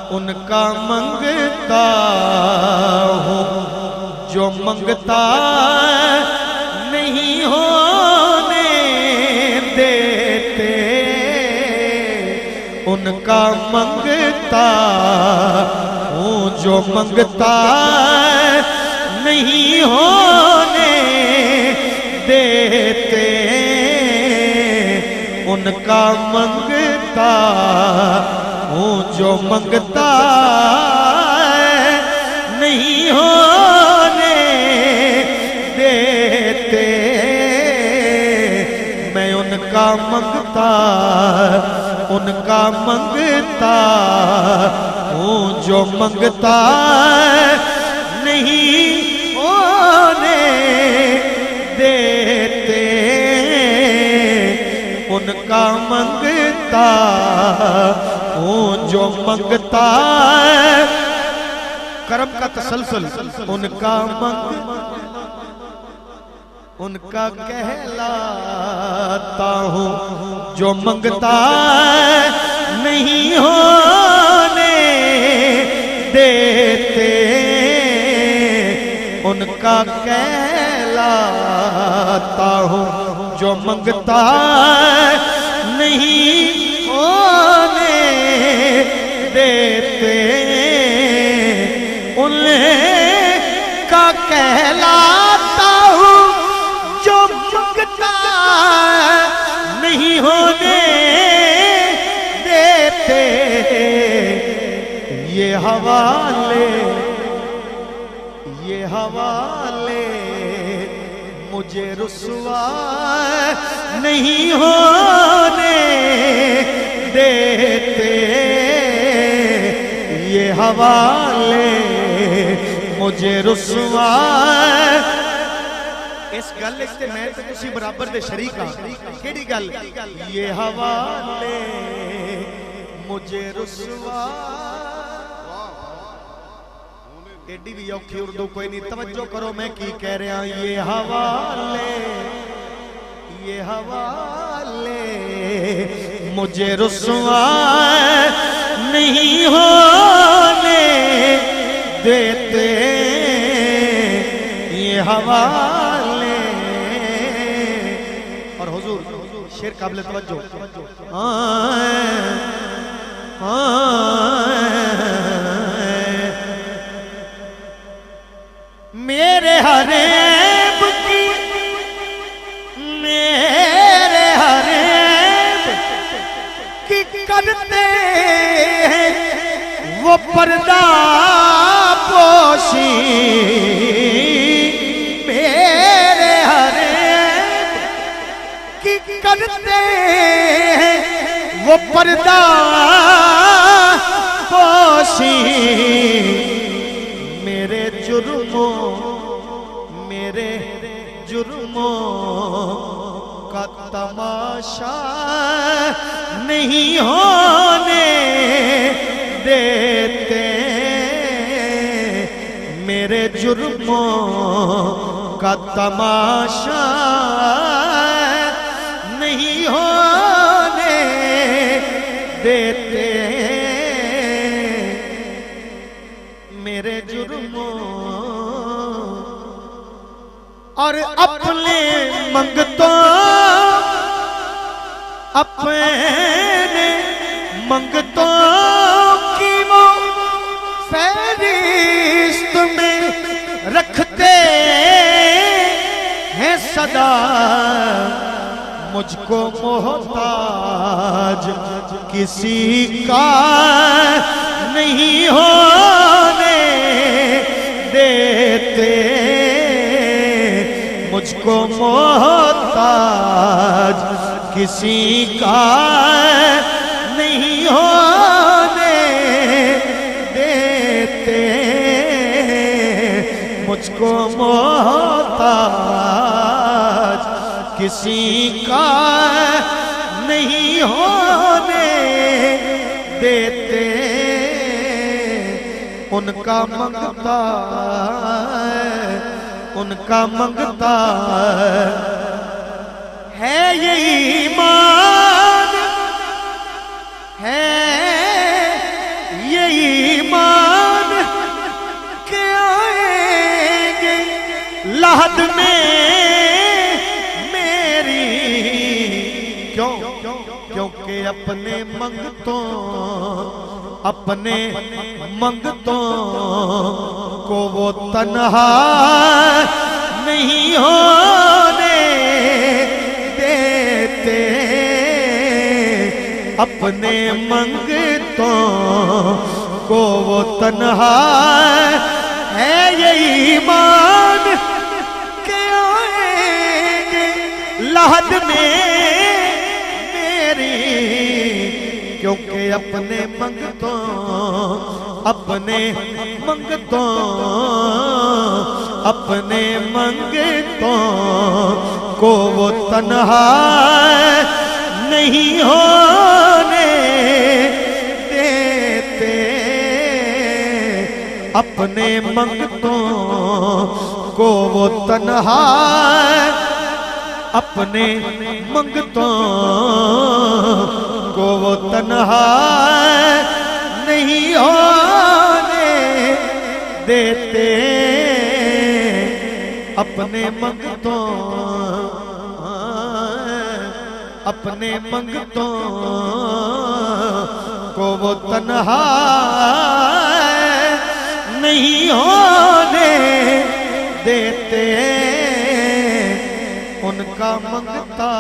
ان کا منگتا ہوں جو منگتا نہیں ہونے دیتے ان کا منگتا ہوں جو منگتا نہیں ہونے دیتے ان کا منگتا ہوں جو منگتا نہیں ہونے دیتے میں ان کا منگتا ہوں جو منگتا نہیں ہونے دیتے ان کا منگتا ہوں جو منگتا کرم کا تسلسل ان کا کہلاتا ہوں جو منگتا نہیں ہونے دیتے ان کا کہلاتا ہوں جو منگتا نہیں ہونے دیتے ان کا کہلاتا ہوں جو منگتا نہیں ہونے دیتے یہ حوالے مجھے رسوا نہیں ہونے دیتے یہ حوالے مجھے رسوا اس گل اس تے میں تے تسی برابر دے شریک ہاں کیڑی گل یہ حوالے مجھے رسوا ایڈی بھی اوکھی اردو کوئی نہیں توجہ کرو میں کی کہہ رہا یہ حوالے مجھے رسوا نہیں ہونے دیتے یہ حوالے اور حضور شعر قابل توجہ میرے حریب کی کرتے ہیں وہ پردہ پوشی میرے حریب کی کرتے ہیں وہ پردہ پوشی میرے جرموں کا تماشا نہیں ہونے دیتے میرے جرموں کا تماشا نہیں ہونے دیتے میرے جرموں اور اپنے منگتوں کی وہ فہرست میں رکھتے ہیں صدا مجھ کو محتاج کسی کا نہیں ہونے دیتے مجھ کو محتاج کسی کا نہیں ہونے دیتے مجھ کو محتاج کسی کا نہیں ہونے دیتے ان کا منگتا ہے یہ ایمان لحد میں میری کیوں کیونکہ اپنے منگتوں کو وہ تنہا نہیں ہونے دیتے اپنے منگتوں کو وہ تنہا ہے یہ ایمان کہ آئیں گے لحد میں میری کیونکہ اپنے منگتوں کو وہ تنہا نہیں ہونے دیتے اپنے منگتوں کو وہ تنہا اپنے منگتوں کو وہ تنہا نہیں ہونے دیتے اپنے منگتوں کو وہ تنہا نہیں ہونے دیتے ان کا منگتا